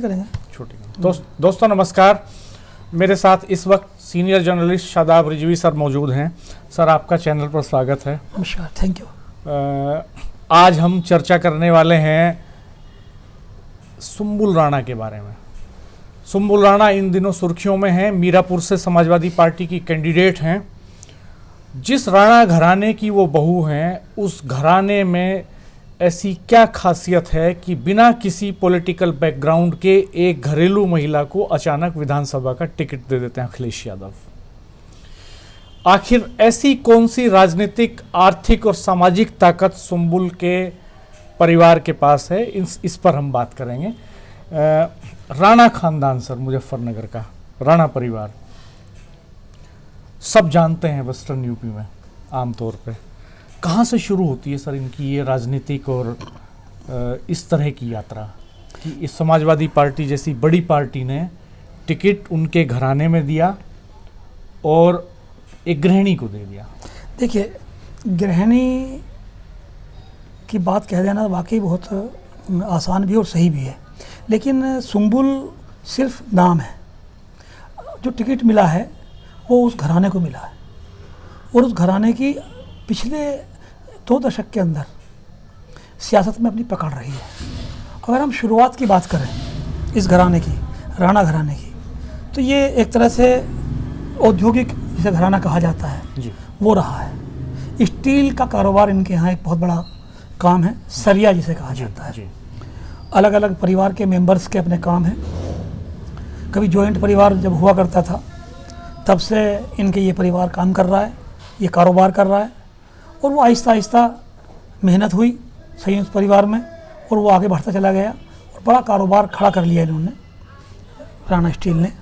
करेंगे। दोस्तों नमस्कार, मेरे साथ इस वक्त senior journalist Shadab Rizvi sir मौजूद हैं। सर आपका चैनल पर स्वागत है। नमस्कार, थैंक यू। आज हम चर्चा करने वाले हैं सुंबुल राणा के बारे में। सुंबुल राणा इन दिनों सुर्खियों में हैं, मीरापुर से समाजवादी पार्टी की कैंडिडेट हैं। जिस राणा घराने की वो बहू हैं, उस घराने में ऐसी क्या खासियत है कि बिना किसी पॉलिटिकल बैकग्राउंड के एक घरेलू महिला को अचानक विधानसभा का टिकट दे देते हैं अखिलेश यादव। आखिर ऐसी कौन सी राजनीतिक, आर्थिक और सामाजिक ताकत सुंबुल के परिवार के पास है, इस पर हम बात करेंगे। राणा खानदान सर, मुजफ्फरनगर का राणा परिवार सब जानते हैं वेस्टर्न यूपी में। आमतौर पे कहाँ से शुरू होती है सर इनकी ये राजनीतिक और इस तरह की यात्रा कि इस समाजवादी पार्टी जैसी बड़ी पार्टी ने टिकट उनके घराने में दिया और एक गृहिणी को दे दिया? देखिए, गृहिणी की बात कह देना वाकई बहुत आसान भी और सही भी है, लेकिन सुंबुल सिर्फ नाम है। जो टिकट मिला है वो उस घराने को मिला है और उस घराने की पिछले 2 दशक के अंदर सियासत में अपनी पकड़ रही है। अगर हम शुरुआत की बात करें इस घराने की, राणा घराने की, तो ये एक तरह से औद्योगिक जिसे घराना कहा जाता है जी, वो रहा है। स्टील का कारोबार इनके यहाँ एक बहुत बड़ा काम है, सरिया जिसे कहा जाता है। जी। अलग अलग परिवार के मेंबर्स के अपने काम हैं। कभी जॉइंट परिवार जब हुआ करता था तब से इनके ये परिवार काम कर रहा है, ये कारोबार कर रहा है और वो आहिस्ता आहिस्ता मेहनत हुई संयुक्त परिवार में और वो आगे बढ़ता चला गया और बड़ा कारोबार खड़ा कर लिया इन्होंने, राणा स्टील ने।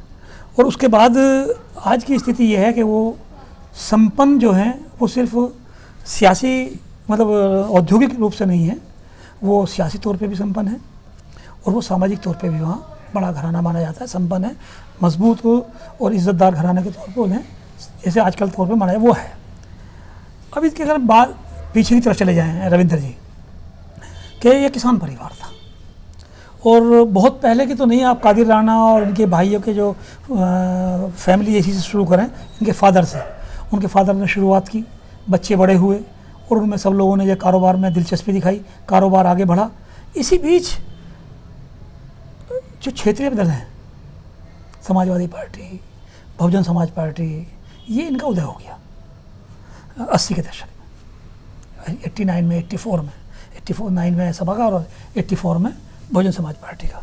और उसके बाद आज की स्थिति ये है कि वो संपन्न जो हैं वो सिर्फ सियासी मतलब औद्योगिक रूप से नहीं है, वो सियासी तौर पे भी संपन्न है और वो सामाजिक तौर पे भी वहाँ बड़ा घराना माना जाता है, संपन्न है, मजबूत और इज़्ज़तदार घराने के तौर पर उन्हें जैसे आजकल तौर पे माना है वो है। अब इसके अगर बात पीछे की तरफ चले जाएं रविंद्र जी, कि ये किसान परिवार था और बहुत पहले की तो नहीं, आप कादिर राणा और इनके भाइयों के जो फैमिली इसी से शुरू करें, इनके फादर से, उनके फादर ने शुरुआत की, बच्चे बड़े हुए और उनमें सब लोगों ने ये कारोबार में दिलचस्पी दिखाई, कारोबार आगे बढ़ा। इसी बीच जो क्षेत्रीय दल हैं, समाजवादी पार्टी, बहुजन समाज पार्टी, ये इनका उदय हो गया 80 के दशक में, 89 में, 84 में सभागार और 84 में बहुजन समाज पार्टी का।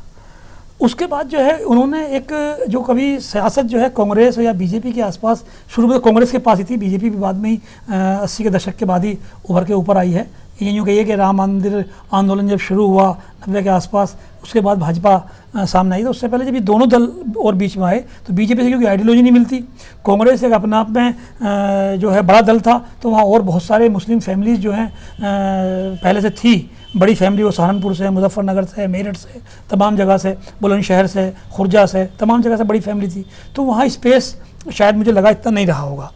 उसके बाद जो है उन्होंने एक जो कभी सियासत जो है कांग्रेस या बीजेपी के आसपास, शुरू में कांग्रेस के पास ही थी, बीजेपी भी बाद में ही 80 के दशक के बाद ही उभर के ऊपर आई है। ये यूँ कहिए कि राम मंदिर आंदोलन जब शुरू हुआ 90 के आसपास, उसके बाद भाजपा सामने आई। तो उससे पहले जब ये दोनों दल और बीच में आए तो बीजेपी से क्योंकि आइडियोलॉजी नहीं मिलती, कांग्रेस एक अपने आप में जो है बड़ा दल था, तो वहाँ और बहुत सारे मुस्लिम फैमिलीज़ जो हैं पहले से थी, बड़ी फैमिली, वो सहारनपुर से, मुजफ्फरनगर से, मेरठ से, तमाम जगह से, बुलंदशहर से, खुर्जा से, तमाम जगह से बड़ी फैमिली थी। तो वहाँ स्पेस शायद मुझे लगा इतना नहीं रहा होगा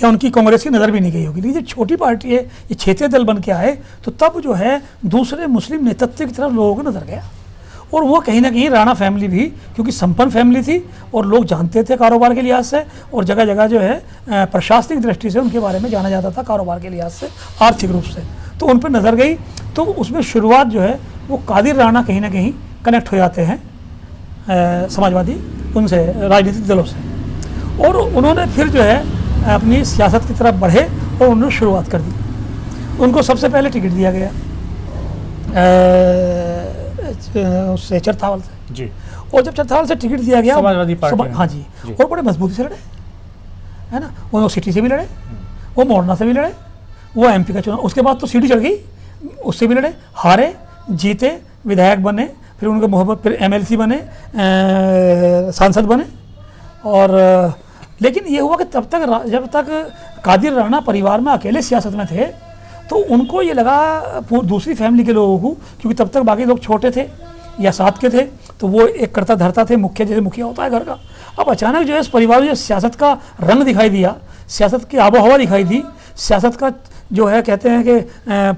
या उनकी कांग्रेस की नज़र भी नहीं गई होगी। लेकिन जब छोटी पार्टी है, ये क्षेत्रीय दल बन के आए, तो तब जो है दूसरे मुस्लिम नेतृत्व की तरफ लोगों को नज़र गया और वो कहीं ना कहीं राणा फैमिली भी, क्योंकि संपन्न फैमिली थी और लोग जानते थे कारोबार के लिहाज से, और जगह जगह जो है प्रशासनिक दृष्टि से उनके बारे में जाना जाता था कारोबार के लिहाज से, आर्थिक रूप से, तो उन पर नज़र गई। तो उसमें शुरुआत जो है वो कादिर राणा कहीं ना कहीं कनेक्ट हो जाते हैं समाजवादी उनसे, राजनीतिक दलों से, और उन्होंने फिर जो है अपनी सियासत की तरफ बढ़े और उन्होंने शुरुआत कर दी। उनको सबसे पहले टिकट दिया गया उससे, चरथावल से जी, और जब चरथावल से टिकट दिया गया समाजवादी पार्टी, हाँ जी, और बड़े मजबूती से लड़े, है ना। वो सिटी से भी लड़े, वो मोरना से भी लड़े, वो एमपी का चुनाव, उसके बाद तो सीढ़ी चढ़ गई, उससे भी लड़े, हारे, जीते, विधायक बने, फिर उनके मोहब्बत, फिर एमएलसी बने, सांसद बने। और लेकिन ये हुआ कि तब तक जब तक कादिर राणा परिवार में अकेले सियासत में थे तो उनको ये लगा दूसरी फैमिली के लोगों को, क्योंकि तब तक बाकी लोग छोटे थे या साथ के थे, तो वो एक करता धरता थे, मुखिया जैसे मुखिया होता है घर का। अब अचानक जो है इस परिवार में जो सियासत का रंग दिखाई दिया, सियासत की आबो हवा दिखाई दी, सियासत का जो है कहते हैं कि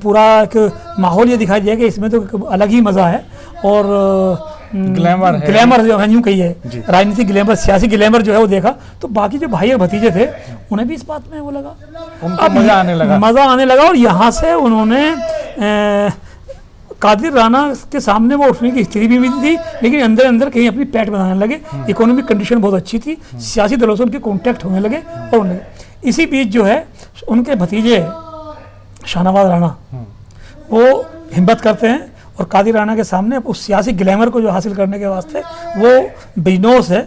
पूरा एक माहौल ये दिखाई दिया कि इसमें तो एक अलग ही मज़ा है और ग्लैमर है, ग्लैमर जो है यूँ कहिए राजनीतिक ग्लैमर, सियासी ग्लैमर जो है वो देखा। तो बाकी जो भाई और भतीजे थे उन्हें भी इस बात में वो लगा, उनको मजा आने लगा और यहाँ से उन्होंने कादिर राणा के सामने वो उठने की स्थिति भी थी, लेकिन अंदर अंदर कहीं अपनी पैठ बनाने लगे। इकोनॉमिक कंडीशन बहुत अच्छी थी, सियासी दलों से उनके कॉन्टैक्ट होने लगे और होने लगे। इसी बीच जो है उनके भतीजे शाहनवाज राणा वो हिम्मत करते हैं और कादिर राणा के सामने उस सियासी ग्लैमर को जो हासिल करने के वास्ते वो बिजनौर से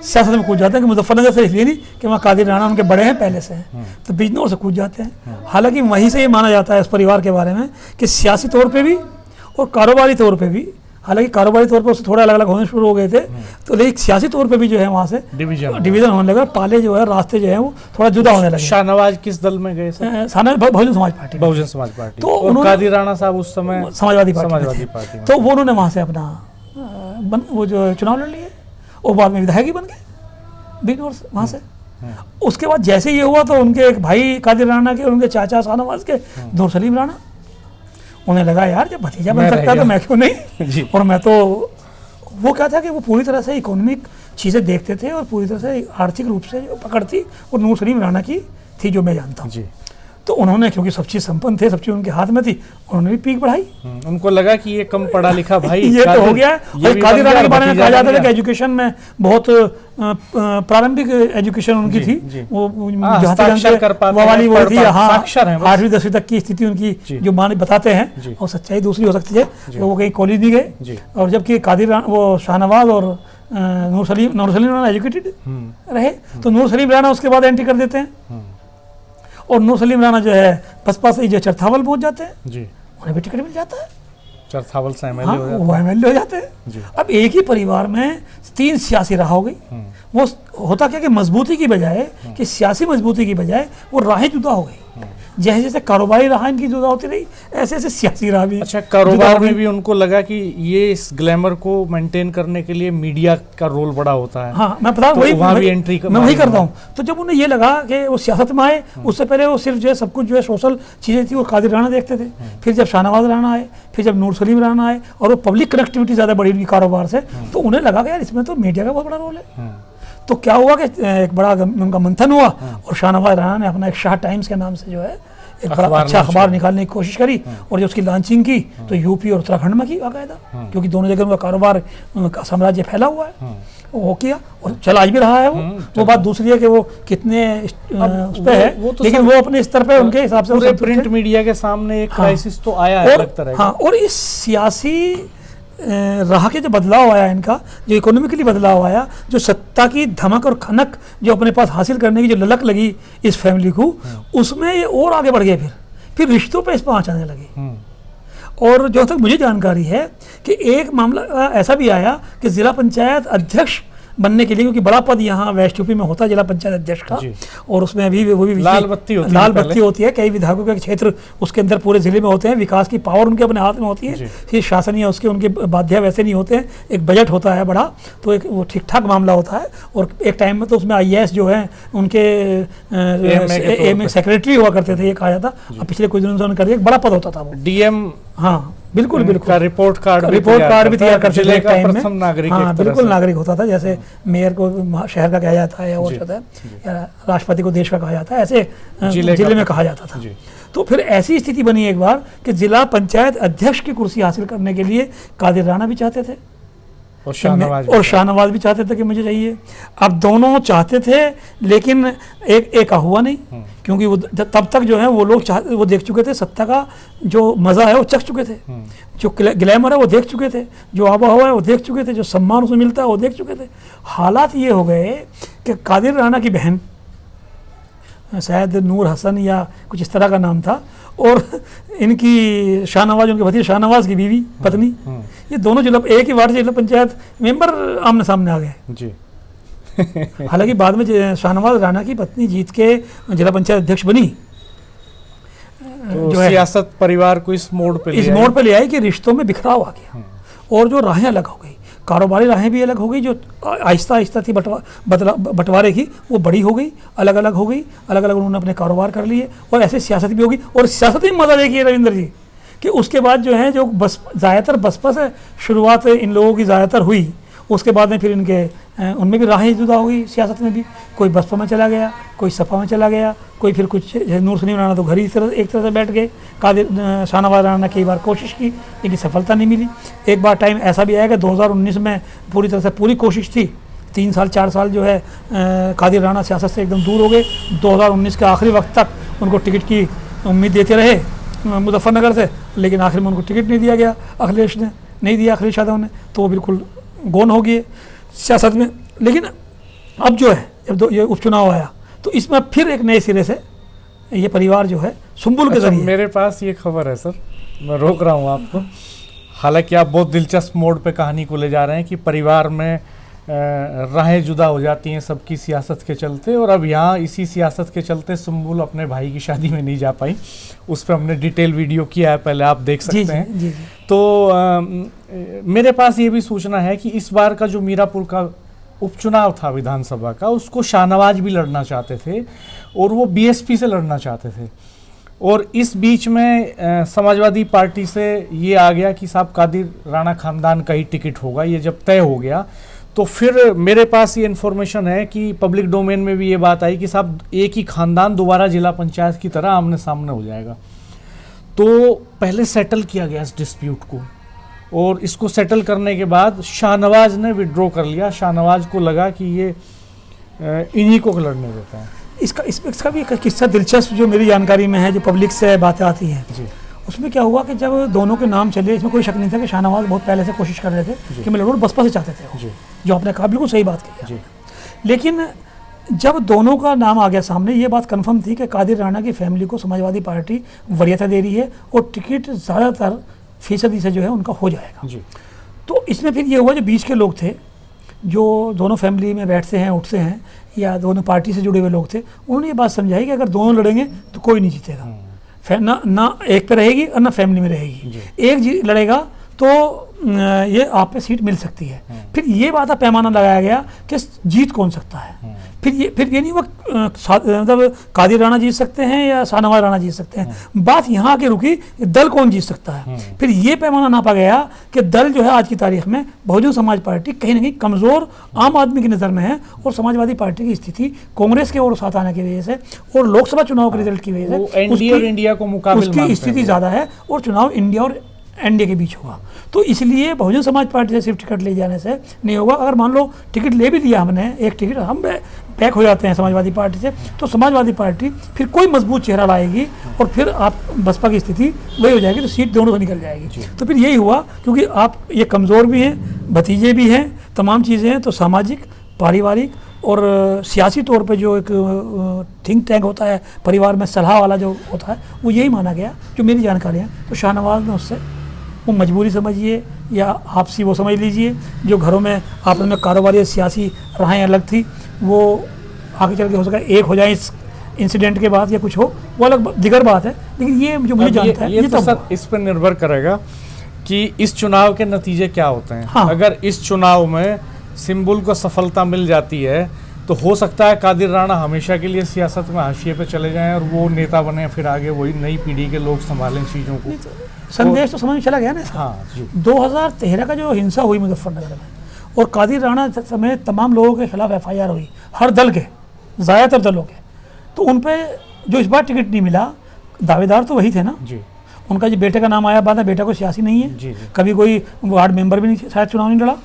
सियासत में कूद जाते हैं। कि मुजफ्फरनगर से इसलिए नहीं कि वहाँ कादिर राणा उनके बड़े हैं पहले से हैं, तो बिजनौर से कूद जाते हैं। हालांकि वहीं से ये माना जाता है इस परिवार के बारे में कि सियासी तौर पे भी और कारोबारी तौर पे भी, हालांकि कारोबारी तौर पर उससे थोड़ा अलग अलग होने शुरू हो गए थे, तो लेकिन सियासी तौर पे भी जो है वहाँ से डिवीजन होने लगा, पाले जो है रास्ते जो है वो थोड़ा जुदा होने लगे। शाहनवाज किस दल में गए? बहुजन समाज पार्टी। बहुजन समाज पार्टी। तो और कादिर राणा साहब उस समय समाजवादी पार्टी। तो वो उन्होंने वहाँ से अपना वो जो चुनाव लड़ लिए और बाद में विधायक ही बन गए बिजनौर से वहाँ से। उसके बाद जैसे ये हुआ तो उनके एक भाई कादिर राणा के और उनके चाचा शाहनवाज के नूर सलीम राणा, उन्हें लगा यार जब भतीजा बन सकता है तो मैं क्यों नहीं। और मैं तो वो क्या था कि वो पूरी तरह से इकोनॉमिक चीज़ें देखते थे और पूरी तरह से आर्थिक रूप से जो पकड़ थी वो नूर सलीम राणा की थी जो मैं जानता हूँ। तो उन्होंने क्योंकि सब चीज़ संपन्न थे, सब चीज़ उनके हाथ में थी, उन्होंने भी पीक बढ़ाई। उनको लगा कि ये कम पढ़ा लिखा भाई ये तो हो गया है। और कादिर राणा के बारे में कहा जाता है कि एजुकेशन में बहुत प्रारंभिक एजुकेशन उनकी थी, वो वाली वर्ड थी, हाँ 8वीं 10वीं तक की स्थिति उनकी जो मान बताते हैं, और सच्चाई दूसरी हो सकती है, वो कहीं कॉलेज नहीं गए। और जबकि कादिर वो शाहनवाज और नूर सलीम राणा एजुकेटेड रहे, तो नूर सलीम राणा उसके बाद एंट्री कर देते हैं और नूर सलीम राणा जो है बसपा से जो चरथावल पहुंच जाते हैं जी, उन्हें भी टिकट मिल जाता है, चरथावल से एमएलए हो जाते हैं। अब एक ही परिवार में 3 सियासी राह हो गई। वो होता क्या कि मजबूती की बजाय कि सियासी मजबूती की बजाय वो राहें जुदा हो गई। जैसे जैसे कारोबारी राह इनकी जुदा होती रही, ऐसे ऐसे सियासी राह भी। अच्छा, कारोबार में भी उनको लगा कि ये इस ग्लैमर को मेंटेन करने के लिए मीडिया का रोल बड़ा होता है। हाँ, मैं पता तो वहाँ भी एंट्री मैं वही करता हूँ। तो जब उन्हें ये लगा कि वो सियासत में आए, उससे पहले वो सिर्फ जो है सब कुछ जो है सोशल चीज़ें थी वो कादिर राणा देखते थे। फिर जब शाहनवाज राणा आए, फिर जब नूर सलीम राणा आए और वो पब्लिक कनेक्टिविटी ज़्यादा बढ़ी उनकी कारोबार से, तो उन्हें लगा कि यार इसमें तो मीडिया का बहुत बड़ा रोल है। तो क्या हुआ कि एक बड़ा उनका मंथन हुआ और शाहनवाज राणा ने अपना एक शाह टाइम्स के नाम से जो है एक बड़ा अच्छा अखबार निकालने की कोशिश करी और जब उसकी लॉन्चिंग की तो यूपी और उत्तराखंड में की बाकायदा, क्योंकि दोनों जगह उनका कारोबार उनका साम्राज्य फैला हुआ है, वो किया और चल आज भी रहा है। वो बात दूसरी है कि वो कितने उस पे है, लेकिन वो अपने स्तर पे उनके हिसाब से प्रिंट मीडिया के सामने एक क्राइसिस तो आया है अलग तरह। हाँ, और इस सियासी राह के जो बदलाव आया इनका, जो इकोनॉमिकली बदलाव आया, जो सत्ता की धमक और खनक जो अपने पास हासिल करने की जो ललक लगी इस फैमिली को, उसमें ये और आगे बढ़ गए। फिर रिश्तों पे इस पर आँच आने लगी। और जो तक मुझे जानकारी है कि एक मामला ऐसा भी आया कि जिला पंचायत अध्यक्ष बनने के लिए, क्योंकि बड़ा पद यहाँ वेस्ट यूपी में होता है जिला पंचायत अध्यक्ष का, और उसमें अभी वो भी लाल बत्ती होती है। कई विधायकों के क्षेत्र उसके अंदर पूरे जिले में होते हैं, विकास की पावर उनके अपने हाथ में होती है। फिर शासन या उसके उनके बाध्य वैसे नहीं होते हैं, एक बजट होता है बड़ा, तो एक वो ठीक ठाक मामला होता है। और एक टाइम में तो उसमें IAS जो है उनके सेक्रेटरी हुआ करते थे, ये कहा जाता। अब पिछले कुछ दिनों से उन्होंने कर दिया, एक बड़ा पद होता था वो DM। हाँ बिल्कुल रिपोर्ट कार्ड भी तैयार करते थे टाइम में। नागरिक, हाँ बिल्कुल नागरिक होता था। जैसे मेयर को शहर का कहा जाता है और राष्ट्रपति को देश का कहा जाता है, ऐसे जिले में कहा जाता था। तो फिर ऐसी स्थिति बनी एक बार कि जिला पंचायत अध्यक्ष की कुर्सी हासिल करने के लिए कादिर राणा भी चाहते थे और शाहनवाज भी चाहते थे कि मुझे चाहिए। अब दोनों चाहते थे, लेकिन एक हुआ नहीं, क्योंकि वो तब तक जो है वो लोग वो देख चुके थे, सत्ता का जो मज़ा है वो चख चुके थे, जो ग्लैमर है वो देख चुके थे, जो आबो हवा है वो देख चुके थे, जो सम्मान उसमें मिलता है वो देख चुके थे। हालात ये हो गए कि कादिर राणा की बहन, शायद नूर हसन या कुछ इस तरह का नाम था, और इनकी शाहनवाज, उनके भतीजे शाहनवाज की बीवी पत्नी, ये दोनों एक ही वार्ड से जिला पंचायत मेंबर आमने सामने आ गए जी। हालांकि बाद में शाहनवाज राणा की पत्नी जीत के जिला पंचायत अध्यक्ष बनी। तो जो सियासत परिवार को इस मोड़ पे ले आई कि रिश्तों में बिखराव आ गया और जो राहें अलग हो गई। कारोबारी राहें भी अलग हो गई, जो आहिस्ता आहिस्ता थी बंटवारे की, वो बड़ी हो गई, अलग अलग हो गई, अलग अलग उन्होंने अपने कारोबार कर लिए, और ऐसे सियासत भी होगी। और सियासत में मज़ा देखिए रविंद्र जी कि उसके बाद जो है, जो ज़्यादातर बसपा से शुरुआत इन लोगों की ज़्यादातर हुई, उसके बाद में फिर इनके उनमें भी राहें जुदा हो गई सियासत में भी। कोई बसपा में चला गया, कोई सपा में चला गया, कोई फिर कुछ नूर सलीम राणा तो घर ही एक तरह से बैठ गए। शाहनवाज राणा ने कई बार कोशिश की लेकिन सफलता नहीं मिली। एक बार टाइम ऐसा भी आया कि 2019 में पूरी तरह से पूरी कोशिश थी, 3 साल 4 साल जो है कादिर राणा सियासत से एकदम दूर हो गए। 2019 के आखिरी वक्त तक उनको टिकट की उम्मीद देते रहे मुजफ्फरनगर से, लेकिन आखिर में उनको टिकट नहीं दिया गया, अखिलेश ने नहीं दिया, अखिलेश यादव ने, तो वो बिल्कुल गौन हो गए सियासत में। लेकिन अब जो है, जब ये उपचुनाव आया तो इसमें फिर एक नए सिरे से ये परिवार जो है सुंबुल के जरिए। मेरे पास ये खबर है सर, मैं रोक रहा हूँ आपको, हालांकि आप बहुत दिलचस्प मोड़ पे कहानी को ले जा रहे हैं कि परिवार में राहें जुदा हो जाती हैं सबकी सियासत के चलते, और अब यहाँ इसी सियासत के चलते सुंबुल अपने भाई की शादी में नहीं जा पाई। उस पर हमने डिटेल वीडियो किया है, पहले आप देख सकते हैं। जी। तो मेरे पास ये भी सूचना है कि इस बार का जो मीरापुर का उपचुनाव था विधानसभा का, उसको शाहनवाज भी लड़ना चाहते थे और वो बीएसपी से लड़ना चाहते थे। और इस बीच में समाजवादी पार्टी से ये आ गया कि साहब कादिर राणा खानदान का ही टिकट होगा। ये जब तय हो गया तो फिर मेरे पास ये इन्फॉर्मेशन है कि पब्लिक डोमेन में भी ये बात आई कि साहब एक ही खानदान दोबारा जिला पंचायत की तरह आमने सामने हो जाएगा। तो पहले सेटल किया गया इस डिस्प्यूट को, और इसको सेटल करने के बाद शाहनवाज ने विड्रॉ कर लिया। शाहनवाज को लगा कि ये इन्हीं को लड़ने देते हैं। इसका भी एक किस्सा दिलचस्प जो मेरी जानकारी में है, जो पब्लिक से बातें आती हैं जी। उसमें क्या हुआ कि जब दोनों के नाम चले, इसमें कोई शक नहीं था कि शाहनवाज बहुत पहले से कोशिश कर रहे थे कि मैं लड़ूं, बसपा से चाहते थे वो, जो आपने कहा बिल्कुल सही बात की। लेकिन जब दोनों का नाम आ गया सामने, ये बात कंफर्म थी कि कादिर राणा की फैमिली को समाजवादी पार्टी वरीयता दे रही है और टिकट ज़्यादातर फीसदी से जो है उनका हो जाएगा जी। तो इसमें फिर ये हुआ, जो बीच के लोग थे, जो दोनों फैमिली में बैठते हैं उठते हैं या दोनों पार्टी से जुड़े हुए लोग थे, उन्होंने ये बात समझाई कि अगर दोनों लड़ेंगे तो कोई नहीं जीतेगा, ना एक पे रहेगी और ना फैमिली में रहेगी। एक लड़ेगा तो ये आप पे सीट मिल सकती है। फिर ये बात पैमाना लगाया गया कि जीत कौन सकता है। फिर ये नहीं हुआ मतलब कादिर राणा जीत सकते हैं या शाहनवाज राणा जीत सकते हैं, बात यहाँ आके रुकी दल कौन जीत सकता है। फिर ये पैमाना नापा गया कि दल जो है आज की तारीख में बहुजन समाज पार्टी कहीं ना कहीं कमज़ोर आम आदमी की नज़र में है, और समाजवादी पार्टी की स्थिति कांग्रेस के और साथ आने की वजह से और लोकसभा चुनाव के रिजल्ट की वजह से उसकी स्थिति ज़्यादा है, और चुनाव इंडिया और एनडीए के बीच होगा। तो इसलिए बहुजन समाज पार्टी से सिर्फ टिकट ले जाने से नहीं होगा। अगर मान लो टिकट ले भी लिया हमने, एक टिकट हम बैक हो जाते हैं समाजवादी पार्टी से, तो समाजवादी पार्टी फिर कोई मजबूत चेहरा लाएगी और फिर आप बसपा की स्थिति वही हो जाएगी, तो सीट दोनों से निकल जाएगी। तो फिर यही हुआ, क्योंकि आप ये कमज़ोर भी हैं, भतीजे भी हैं, तमाम चीज़ें हैं, तो सामाजिक पारिवारिक और सियासी तौर पे जो एक थिंक टैंक होता है परिवार में सलाह वाला जो होता है, वो यही माना गया, जो मेरी जानकारी है। तो शाहनवाज ने उससे वो मजबूरी समझिए या आपसी वो समझ लीजिए, जो घरों में आपस में कारोबारी सियासी राहें अलग थी, वो आगे चल के हो सका एक हो जाए इस इंसिडेंट के बाद या कुछ हो, वो अलग दिगर बात है। लेकिन ये जो मुझे जानता है ये तो सर इस पर निर्भर करेगा कि इस चुनाव के नतीजे क्या होते हैं। हाँ। अगर इस चुनाव में सिंबुल को सफलता मिल जाती है तो हो सकता है कादिर राणा हमेशा के लिए सियासत में हाशिए पे चले जाएं और वो नेता बने, फिर आगे वही नई पीढ़ी के लोग संभालें चीज़ों को। संदेश तो समझ में चला गया ना। हाँ जी। 2013 का जो हिंसा हुई मुजफ्फरनगर में, और कादिर राणा समेत तमाम लोगों के खिलाफ FIR हुई, हर दल के, ज़्यादातर दलों के, तो उन पर जो इस बार टिकट नहीं मिला, दावेदार तो वही थे ना जी। उनका जो बेटे का नाम आया बाद में, बेटा कोई सियासी नहीं है जी। कभी कोई वार्ड मेंबर भी नहीं शायद चुनाव नहीं लड़ा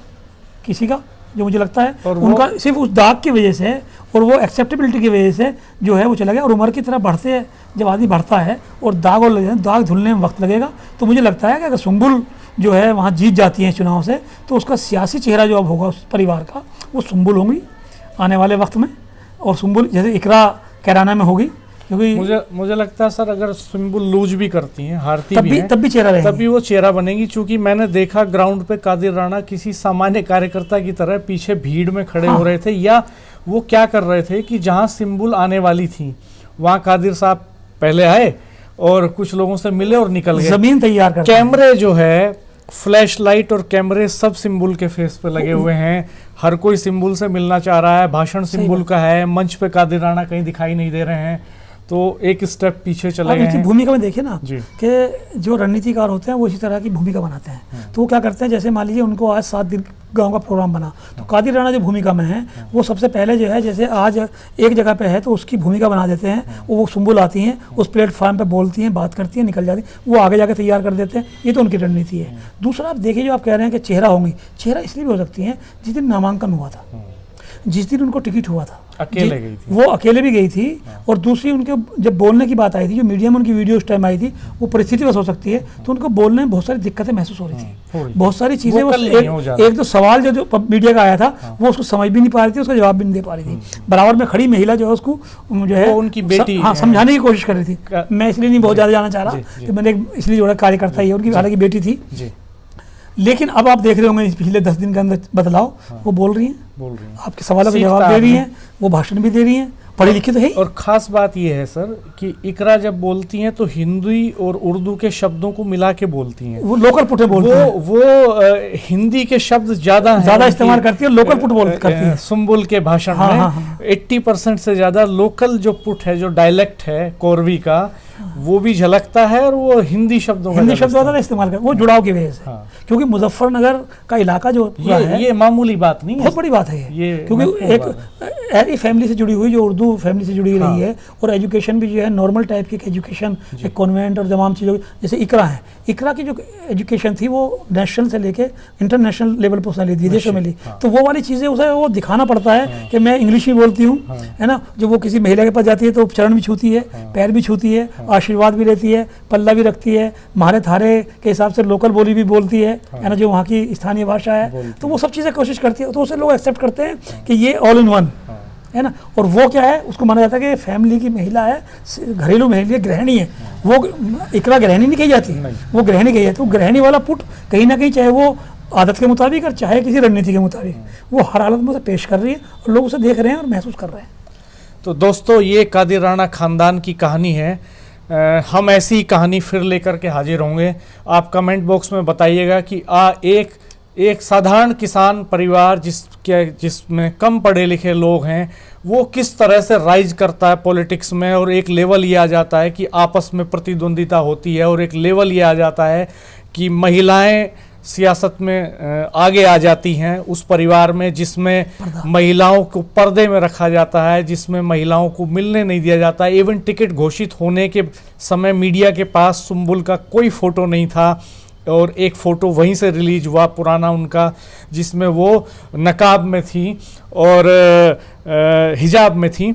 किसी का, जो मुझे लगता है। और उनका सिर्फ उस दाग की वजह से और वो एक्सेप्टेबिलिटी की वजह से जो है वो चला गया। और उम्र की तरह बढ़ते जब आदमी बढ़ता है और दाग धुलने में वक्त लगेगा, तो मुझे लगता है कि अगर सुंबुल जो है वहाँ जीत जाती है चुनाव से, तो उसका सियासी चेहरा जो अब होगा उस परिवार का, वो सुंबुल होंगी आने वाले वक्त में। और सुंबुल जैसे इकरा कैराना में होगी, क्योंकि मुझे लगता है सर अगर सिंबुल लूज भी करती हैं, हारती भी हैं, तब भी चेहरा रहेगा, तब भी वो चेहरा बनेगी। चूंकि मैंने देखा ग्राउंड पे कादिर राणा किसी सामान्य कार्यकर्ता की तरह पीछे भीड़ में खड़े हो रहे थे, या वो क्या कर रहे थे कि जहां सिंबुल आने वाली थी वहां कादिर साहब पहले आए और कुछ लोगों से मिले और निकल गए। जमीन तैयार कर कैमरे जो है फ्लैश लाइट और कैमरे सब सिंबुल के फेस पे लगे हुए हैं, हर कोई सिंबुल से मिलना चाह रहा है, भाषण सिंबुल का है, मंच पे कादिर राणा कहीं दिखाई नहीं दे रहे हैं, तो एक स्टेप पीछे चले गए इनकी हैं। भूमिका में देखिए ना जी। कि जो रणनीतिकार होते हैं वो इसी तरह की भूमिका बनाते हैं। तो वो क्या करते हैं, जैसे मान लीजिए उनको आज 7 दिन गांव का प्रोग्राम बना, तो कादिर राणा जो भूमिका में है वो सबसे पहले जो है, जैसे आज एक जगह पे है तो उसकी भूमिका बना देते हैं, वो सुंबुल आती हैं, उस प्लेटफॉर्म पे बोलती हैं, बात करती हैं, निकल जाती हैं, वो आगे जाके तैयार कर देते हैं। ये तो उनकी रणनीति है। दूसरा आप देखिए, जो आप कह रहे हैं कि चेहरा होंगी, चेहरा इसलिए भी हो सकती हैं, जिस दिन नामांकन हुआ था, जिस दिन उनको टिकट हुआ था, अकेले गई थी वो, अकेले भी गई थी। और दूसरी उनके जब बोलने की बात आई थी, जो मीडिया में उनकी वीडियो उस टाइम आई थी, वो परिस्थिति बस हो सकती है, तो उनको बोलने में बहुत सारी दिक्कतें महसूस हो रही थी, बहुत सारी चीज़ें। वो एक तो सवाल जो मीडिया का आया था वो उसको समझ भी नहीं पा रही थी, उसका जवाब भी नहीं दे पा रही थी। बराबर में खड़ी महिला जो है उसको जो है उनकी बेटी हाँ समझाने की कोशिश कर रही थी। मैं इसलिए नहीं बहुत ज़्यादा जाना चाह रहा कि मैंने इसलिए जो है कार्यकर्ता ही है उनकी, हालांकि बेटी थी। लेकिन अब आप देख रहे होंगे पिछले 10 दिन के अंदर बदलाव, वो बोल रही हैं, आपके सवालों के जवाब दे रही हैं, वो भाषण भी दे रही हैं, पढ़ी लिखी तो है। और खास बात ये है सर कि इकरा जब बोलती हैं तो हिंदी और उर्दू के शब्दों को मिला के बोलती हैं, वो लोकल पुट बोलती हैं, वो हिंदी के शब्द ज्यादा इस्तेमाल करती है, लोकल पुट करती है सुंबुल के भाषण में। 80% से ज्यादा लोकल जो पुट है, जो डायलेक्ट है कोरवी का, वो भी झलकता है, और वो हिंदी शब्दों का इस्तेमाल कर, वो जुड़ाव की वजह से। क्योंकि मुजफ्फरनगर का इलाका जो ये मामूली बात नहीं है, बहुत बड़ी बात है ये, क्योंकि एक फैमिली से जुड़ी हुई, जो उर्दू फैमिली से जुड़ी रही है, और एजुकेशन भी जो है नॉर्मल टाइप की एजुकेशन, एक कॉन्वेंट और तमाम चीज़ों, जैसे इकरा है, इकरा की जो एजुकेशन थी वो नेशनल से लेके इंटरनेशनल लेवल पर उसने ली, विदेशों में ली। तो वो वाली चीज़ें उसे वो दिखाना पड़ता है कि मैं इंग्लिश भी बोलती हूँ, है ना। जब वो किसी महिला के पास जाती है तो चरण भी छूती है, पैर भी छूती है, आशीर्वाद भी लेती है, पल्ला भी रखती है, मारे थारे के हिसाब से लोकल बोली भी बोलती है ना, जो वहाँ की स्थानीय भाषा है। तो वो सब चीज़ें कोशिश करती है, तो उसे लोग एक्सेप्ट करते हैं कि ये ऑल इन वन है ना। और वो क्या है, उसको माना जाता है कि फैमिली की महिला है, घरेलू महिला, गृहिणी है। वो इकरा गृहिणी नहीं कही जाती, वो गृहिणी कही जाती। वो गृहिणी वाला पुट कहीं ना कहीं, चाहे वो आदत के मुताबिक और चाहे किसी रणनीति के मुताबिक, वो हर हालत में उसे पेश कर रही है, और लोग उसे देख रहे हैं और महसूस कर रहे हैं। तो दोस्तों, ये कादिर राणा खानदान की कहानी है। हम ऐसी ही कहानी फिर लेकर के हाजिर होंगे। आप कमेंट बॉक्स में बताइएगा कि एक साधारण किसान परिवार जिसमें कम पढ़े लिखे लोग हैं, वो किस तरह से राइज करता है पॉलिटिक्स में, और एक लेवल ये आ जाता है कि आपस में प्रतिद्वंदिता होती है, और एक लेवल ये आ जाता है कि महिलाएं सियासत में आगे आ जाती हैं उस परिवार में जिसमें महिलाओं को पर्दे में रखा जाता है, जिसमें महिलाओं को मिलने नहीं दिया जाता है। इवन टिकट घोषित होने के समय मीडिया के पास सुंबुल का कोई फोटो नहीं था, और एक फ़ोटो वहीं से रिलीज हुआ पुराना उनका, जिसमें वो नकाब में थी और हिजाब में थी।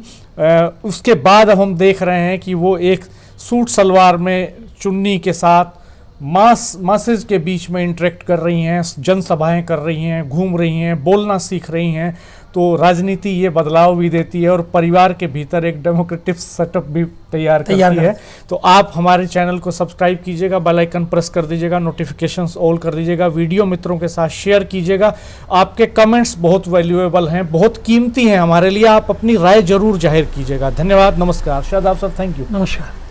उसके बाद अब हम देख रहे हैं कि वो एक सूट सलवार में चुन्नी के साथ मासेज के बीच में इंटरेक्ट कर रही हैं, जनसभाएं कर रही हैं, घूम रही हैं, बोलना सीख रही हैं। तो राजनीति ये बदलाव भी देती है, और परिवार के भीतर एक डेमोक्रेटिक सेटअप भी तैयार करती है। तो आप हमारे चैनल को सब्सक्राइब कीजिएगा, बेल आइकन प्रेस कर दीजिएगा, नोटिफिकेशंस ऑल कर दीजिएगा, वीडियो मित्रों के साथ शेयर कीजिएगा। आपके कमेंट्स बहुत वैल्यूएबल हैं, बहुत कीमती हैं हमारे लिए। आप अपनी राय जरूर जाहिर कीजिएगा। धन्यवाद, नमस्कार, शादाब सर, थैंक यू। नमस्कार।